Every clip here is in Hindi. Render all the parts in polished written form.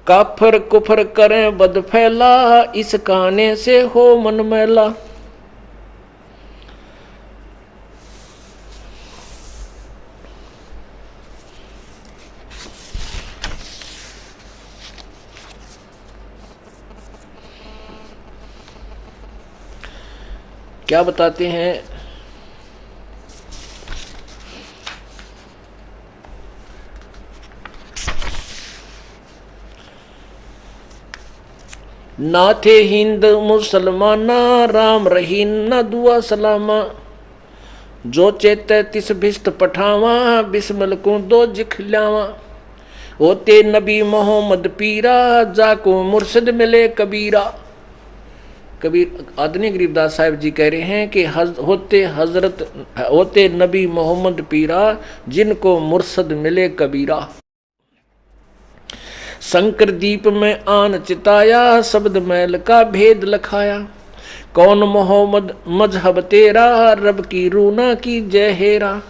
काफर कुफर करें बद फैला, इस कहने से हो मन मैला। क्या बताते हैं? ना थे हिंद मुसलमाना, राम रही न दुआ सलामा। जो चेते तिस भिष्ट पठावा, बिस्मिल को दो जिखलावा। होते नबी मोहम्मद पीरा, जाको मुर्शिद मिले कबीरा। कबीर आदनी गरीबदास साहिब जी कह रहे हैं कि होते नबी मोहम्मद पीरा, जिनको मुर्शद मिले कबीरा। शंकर दीप में आन चिताया, शब्द मैल का भेद लखाया। कौन मोहम्मद मजहब तेरा, रब की रूना की जय हेरा।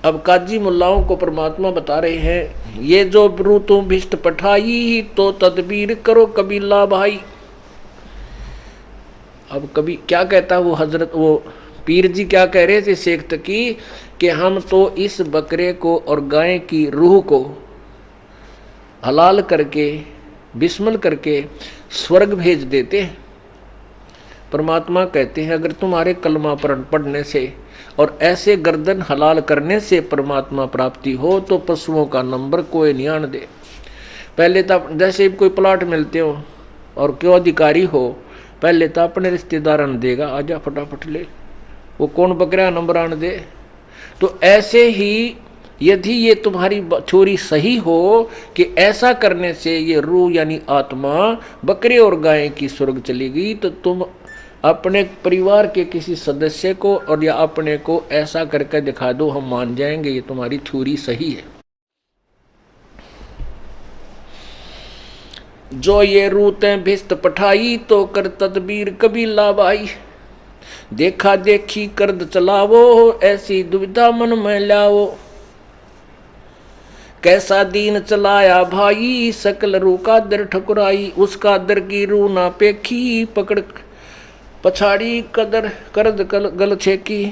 अब काजी मुल्लाओं को परमात्मा बता रहे हैं, ये जो ब्रूतों भिष्ट पठाई, तो तदबीर करो कबीला भाई। अब कभी क्या कहता वो हजरत, वो पीर जी क्या कह रहे थे शेख तकी, कि हम तो इस बकरे को और गाय की रूह को हलाल करके बिस्मिल करके स्वर्ग भेज देते हैं। परमात्मा कहते हैं, अगर तुम्हारे कलमा पढ़ने से और ऐसे गर्दन हलाल करने से परमात्मा प्राप्ति हो, तो पशुओं का नंबर कोई नहीं आन दे। पहले तो जैसे कोई प्लाट मिलते हो और क्यों अधिकारी हो, पहले तो अपने रिश्तेदार ने देगा, आजा फटाफट ले, वो कौन बकरा नंबर आन दे। तो ऐसे ही यदि ये तुम्हारी थ्योरी सही हो कि ऐसा करने से ये रूह यानी आत्मा बकरे और गाय की स्वर्ग चलेगी, तो तुम अपने परिवार के किसी सदस्य को और या अपने को ऐसा करके दिखा दो, हम मान जाएंगे ये तुम्हारी थ्योरी सही है। जो ये रूतें भिष्ट पठाई, तो कर तदबीर कबीला भाई। देखा देखी कर्द चलावो, ऐसी दुविधा मन में लाओ। कैसा दीन चलाया भाई, सकल रू का दर ठकुराई। उसका दर की रू ना पेखी, पकड़ पछाड़ी कदर करद गल छेकी।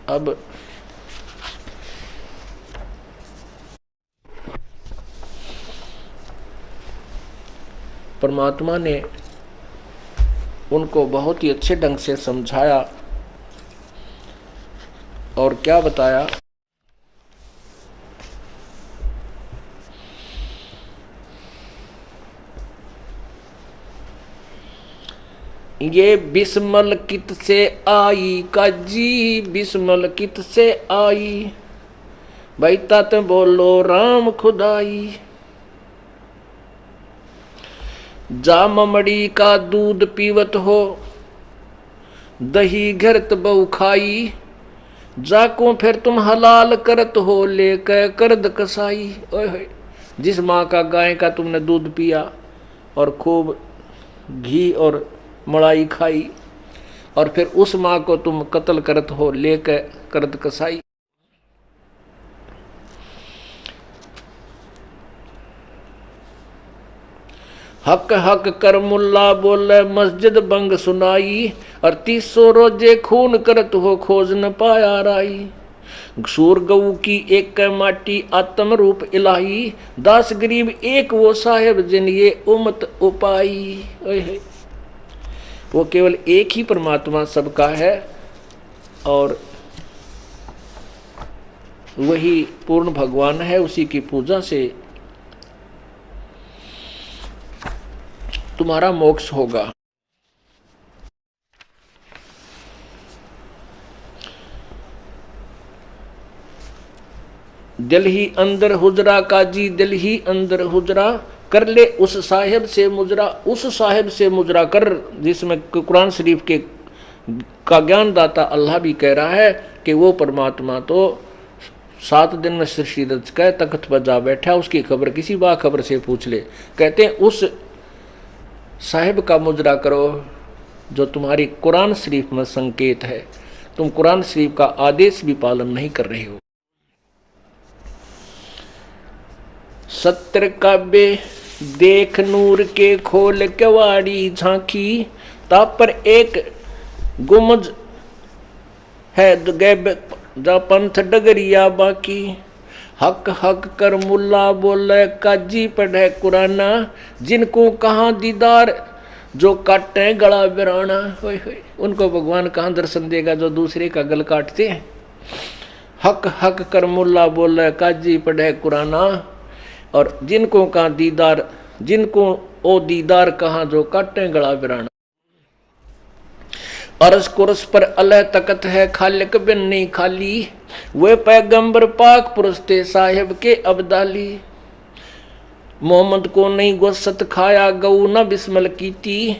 अब परमात्मा ने उनको बहुत ही अच्छे ढंग से समझाया और क्या बताया, ये बिस्मल कित से आई काजी, बिस्मल कित से आई। भाई तात बोलो राम खुदाई। जा ममड़ी का दूध पीवत हो, दही घरत बहु खाई। जाको फिर तुम हलाल करत हो, लेकर करद कसाई। ओए जिस माँ का गाय का तुमने दूध पिया और खूब घी और मलाई खाई, और फिर उस माँ को तुम कत्ल करत हो, लेकर करद कसाई। हक हक कर मुल्ला बोले, मस्जिद बंग सुनाई। और 300 रोजे खून करत हो, खोज न पाया राई। सूर गऊ की एक माटी, आत्म रूप इलाही। दास गरीब एक वो साहेब, जिन ये उमत उपाई। वो केवल एक ही परमात्मा सबका है, और वही पूर्ण भगवान है। उसी की पूजा से तुम्हारा मोक्ष होगा। दिल ही अंदर हुजरा काजी, दिल ही अंदर हुजरा। कर ले उस साहिब से मुजरा, उस साहिब से मुजरा कर, जिसमें कुरान शरीफ के का ज्ञान दाता अल्लाह भी कह रहा है कि वो परमात्मा तो 7 दिन में सृष्टि रच कर तख्त पर जा बैठा, उसकी खबर किसी बाखबर से पूछ ले। कहते हैं उस साहिब का मुजरा करो, जो तुम्हारी कुरान शरीफ में संकेत है। तुम कुरान शरीफ का आदेश भी पालन नहीं कर रहे हो। सत्तर काबे देख नूर के खोल केवाड़ी झांकी, ताप पर एक गुमज है जा पंथ डगरिया बाकी। हक हक कर मुल्ला बोले काजी पढ़े कुराना, जिनको कहाँ दीदार जो काटे गला बिराना। होय होय, उनको भगवान कहाँ दर्शन देगा जो दूसरे का गल काटते हैं। हक हक कर मुल्ला बोले काजी पढ़े कुराना, और जिनको कहाँ दीदार, जिनको ओ दीदार कहाँ जो काटे गला बिराना। अरस कुरस पर अल्लाह तकत है खालिक बिन नहीं खाली, वे पैगंबर पाक पुरुष थे साहिब के अब्दाली। मोहम्मद को नहीं गोसत खाया गऊ न बिस्मल कीती,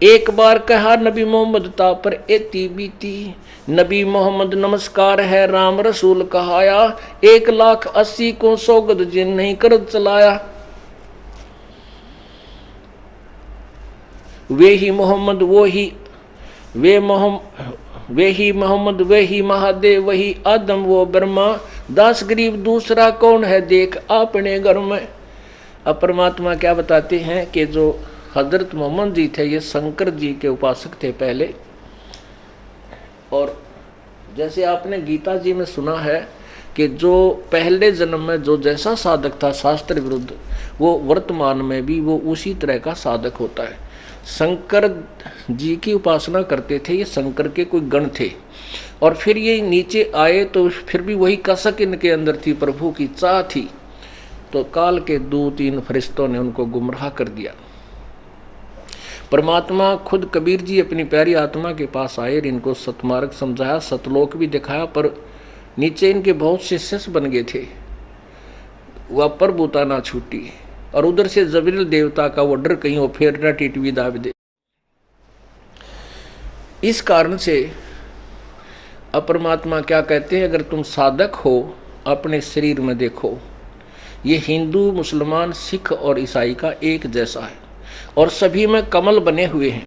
एक बार कहा नबी मोहम्मद ता पर एती बीती। नबी मोहम्मद नमस्कार है राम रसूल कहाया, 1,80,000 को सौगद जिन नहीं कर चलाया। वे ही मोहम्मद वो ही वे ही मोहम्मद वही महादेव वही आदम वो ब्रह्मा, दास गरीब दूसरा कौन है देख अपने घर में। अब परमात्मा क्या बताते हैं कि जो हजरत मोहम्मद जी थे ये शंकर जी के उपासक थे पहले। और जैसे आपने गीता जी में सुना है कि जो पहले जन्म में जो जैसा साधक था शास्त्र विरुद्ध, वो वर्तमान में भी वो उसी तरह का साधक होता है। शंकर जी की उपासना करते थे, ये शंकर के कोई गण थे, और फिर ये नीचे आए तो फिर भी वही कसक इनके अंदर थी, प्रभु की चाह थी। तो काल के 2-3 फरिश्तों ने उनको गुमराह कर दिया। परमात्मा खुद कबीर जी अपनी प्यारी आत्मा के पास आए, इनको सतमार्ग समझाया, सतलोक भी दिखाया, पर नीचे इनके बहुत से शिष्य बन गए थे, वह प्रभुता ना छूटी। और उधर से जबरील देवता का वो डर कहीं वो फेरना टिटवी दाब दे। इस कारण से परमात्मा क्या कहते हैं, अगर तुम साधक हो अपने शरीर में देखो, ये हिंदू मुसलमान सिख और ईसाई का एक जैसा है, और सभी में कमल बने हुए हैं,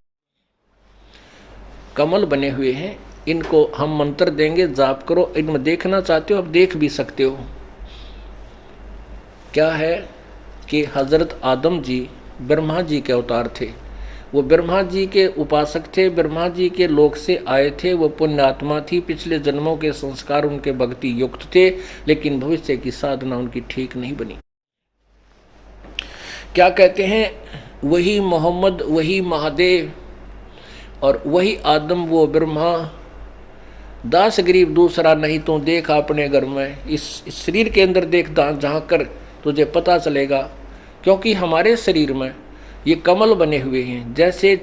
कमल बने हुए हैं। इनको हम मंत्र देंगे, जाप करो। इनमें देखना चाहते हो अब देख भी सकते हो। क्या है कि हजरत आदम जी ब्रह्मा जी के अवतार थे, वो ब्रह्मा जी के उपासक थे, ब्रह्मा जी के लोक से आए थे, वो पुण्यात्मा थी, पिछले जन्मों के संस्कार उनके भक्ति युक्त थे, लेकिन भविष्य की साधना उनकी ठीक नहीं बनी। क्या कहते हैं, वही मोहम्मद वही महादेव और वही आदम वो ब्रह्मा, दास गरीब दूसरा नहीं तो देख अपने घर में। इस शरीर के अंदर देख झांक कर तुझे पता चलेगा, क्योंकि हमारे शरीर में ये कमल बने हुए हैं। जैसे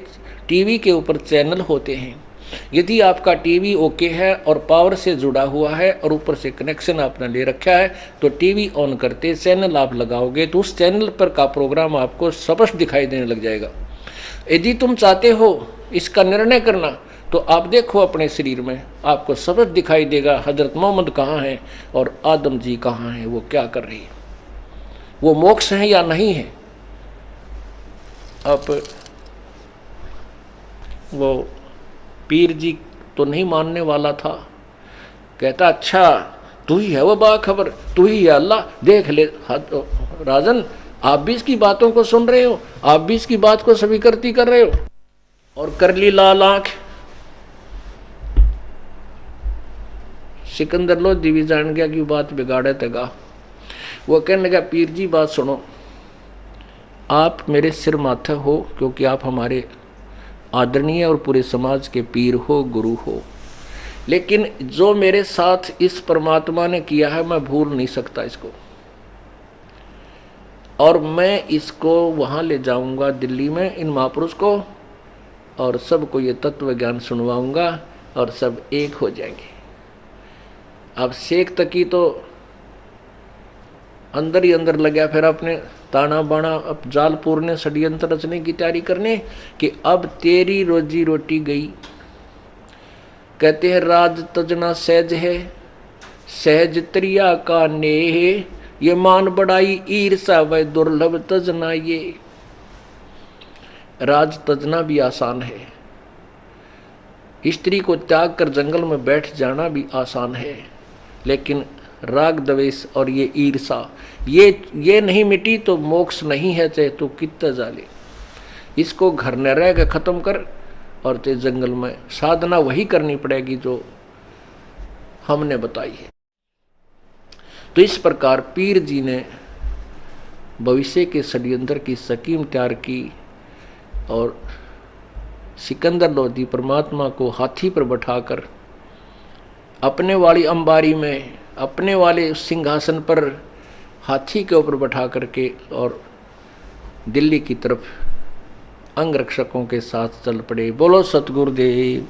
टीवी के ऊपर चैनल होते हैं, यदि आपका टीवी ओके है और पावर से जुड़ा हुआ है और ऊपर से कनेक्शन आपने ले रखा है, तो टीवी ऑन करते चैनल आप लगाओगे तो उस चैनल पर का प्रोग्राम आपको स्पष्ट दिखाई देने लग जाएगा। यदि तुम चाहते हो इसका निर्णय करना, तो आप देखो अपने शरीर में, आपको स्पष्ट दिखाई देगा हजरत मोहम्मद कहाँ हैं और आदम जी कहाँ हैं, वो क्या कर रही है, वो मोक्ष है या नहीं है। अब वो पीर जी तो नहीं मानने वाला था, कहता अच्छा तू ही है वो बाखबर, तू ही है अल्लाह, देख ले राजन, आप भी इसकी बातों को सुन रहे हो, आप भी इसकी बात को स्वीकृति कर रहे हो। और कर ली लाल आंख। सिकंदर लोधी भी जान गया कि बात बिगाड़े तगा। वो कहने लगा पीर जी बात सुनो, आप मेरे सिर माथे हो क्योंकि आप हमारे आदरणीय और पूरे समाज के पीर हो, गुरु हो, लेकिन जो मेरे साथ इस परमात्मा ने किया है मैं भूल नहीं सकता इसको, और मैं इसको वहाँ ले जाऊँगा दिल्ली में इन महापुरुष को, और सबको ये तत्व ज्ञान सुनवाऊँगा और सब एक हो जाएंगे। अब शेख तकी तो अंदर ही अंदर लगा, फिर अपने ताना बाना अब जालपुर ने षड्यंत्र रचने की तैयारी करने कि अब तेरी रोजी रोटी गई। कहते हैं राज तजना सहज है, सहज त्रिया का नेह, ये मान बढ़ाई ईर्षा वह दुर्लभ तजना ये। राज तजना भी आसान है, स्त्री को त्याग कर जंगल में बैठ जाना भी आसान है, लेकिन राग द्वेष और ये ईर्षा ये नहीं मिटी तो मोक्ष नहीं है, चाहे तो कितना जाले। इसको घर न रह के खत्म कर और ते जंगल में साधना वही करनी पड़ेगी जो हमने बताई है। तो इस प्रकार पीर जी ने भविष्य के षड्यंत्र की स्कीम तैयार की और सिकंदर लोधी परमात्मा को हाथी पर बैठाकर अपने वाली अंबारी में अपने वाले सिंहासन पर हाथी के ऊपर बैठा करके और दिल्ली की तरफ अंग रक्षकों के साथ चल पड़े। बोलो सतगुरुदेव।